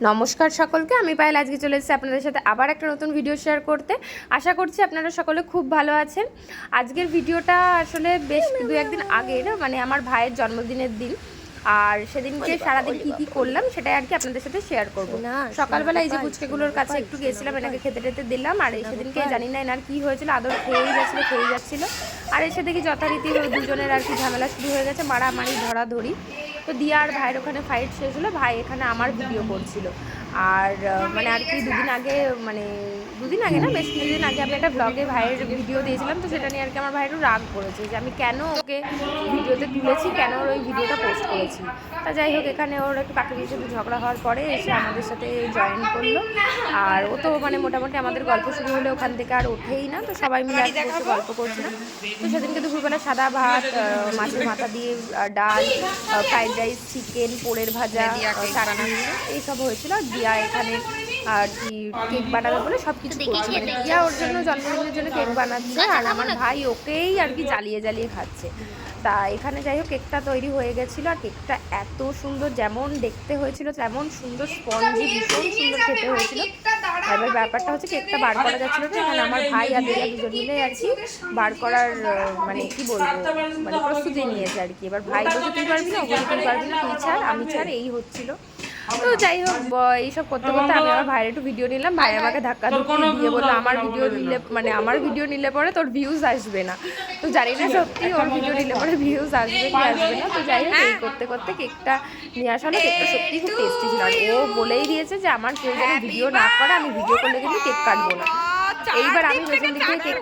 নমস্কার সকলকে, আমি পায়েল। আজকে চলে এসেছি আপনাদের সাথে আবার একটা নতুন ভিডিও শেয়ার করতে। আশা করছি আপনারা সকলে খুব ভালো আছেন। আজকের ভিডিওটা আসলে বেশ দু একদিন আগের, মানে আমার ভাইয়ের জন্মদিনের দিন। আর সেদিনকে সারাদিন কী করলাম সেটাই আর কি আপনাদের সাথে শেয়ার করবো। সকালবেলা এই যে ফুচকাগুলোর কাছে একটু গেছিলাম, এনাকে খেতে টেতে দিলাম। আর এই সেদিনকে জানি না এনার কী হয়েছিল, আদর খেয়েই যাচ্ছিলো। আর এসে দেখি যথারীতি দুজনের আর কি ঝামেলা শুরু হয়ে গেছে, মারামারি ধরাধরি। তো দিয়া আর ভাইয়ের ওখানে ফাইট শেষ হলো, ভাই এখানে আমার ভিডিও করছিল। আর মানে আর কি দুদিন আগে না, বেশ কিছুদিন আগে আমি একটা ব্লগে ভাইয়ের ভিডিও দিয়েছিলাম। তো সেটা নিয়ে আর কি আমার ভাইয়েরও রাগ করেছে যে আমি কেন ওকে ভিডিওতে তুলেছি, কেন ওর ওই ভিডিওটা পোস্ট করেছি। তা যাই হোক, এখানে ওর একটু কাকির সাথে ঝগড়া হওয়ার পরে এসে আমাদের সাথে জয়েন করলো। আর ও তো মানে মোটামুটি আমাদের গল্প শুরু হলে ওখান থেকে আর ওঠেই না। তো সবাই মিলে আর বসে গল্প করছিলাম। তো সেদিনকে দুপুরবেলা সাদা ভাত, মাছের মাথা দিয়ে ডাল, ফ্রাইড রাইস, চিকেন, পোড়ের ভাজা, চাটনি এইসব হয়েছিল। দিয়া এখানে আর কি কেক বানাবে বলে সব কিছু করছে। মানে দিয়া ওর জন্য জন্মদিনের জন্য কেক বানাচ্ছে, আর আমার ভাই ওকেই আর কি জ্বালিয়ে খাচ্ছে। তা এখানে যাই হোক কেকটা তৈরি হয়ে গেছিলো। আর কেকটা এত সুন্দর, যেমন দেখতে হয়েছিল তেমন সুন্দর, স্পঞ্জি, ভীষণ সুন্দর খেতে হয়েছিল। এবার ব্যাপারটা হচ্ছে কেকটা বার করা যাচ্ছিল না। এখানে আমার ভাই আর দিদা দুজন মিলে আর কি বার করার মানে কি বলবো, মানে প্রস্তুতি নিয়েছে আর কি। এবার ভাই বলছে তুই পারবি না, ও বলছে তুই পারবি না, তুই ছাড় আমি ছাড়, এই হচ্ছিল। তো যাই হোক এইসব করতে করতে আমি আমার ভাইয়ের একটু ভিডিও নিলাম। ভাই আমাকে ধাক্কা দিয়ে বললো আমার ভিডিও নিলে পরে তোর ভিউজ আসবে না। তো জানি না সত্যি ওর ভিডিও নিলে পরে ভিউজ আসবে কি আসবে না। তো যাই হোক এই করতে করতে কেকটা নিয়ে আসা হলো। কেকটা সত্যি খুব টেস্টি ছিল। আর ও বলেই দিয়েছে যে আমার কেউ যেন ভিডিও না করে, আমি ভিডিও করলে কিন্তু কেক কাটবো না। এইবার আমি পেছন দিকে কেক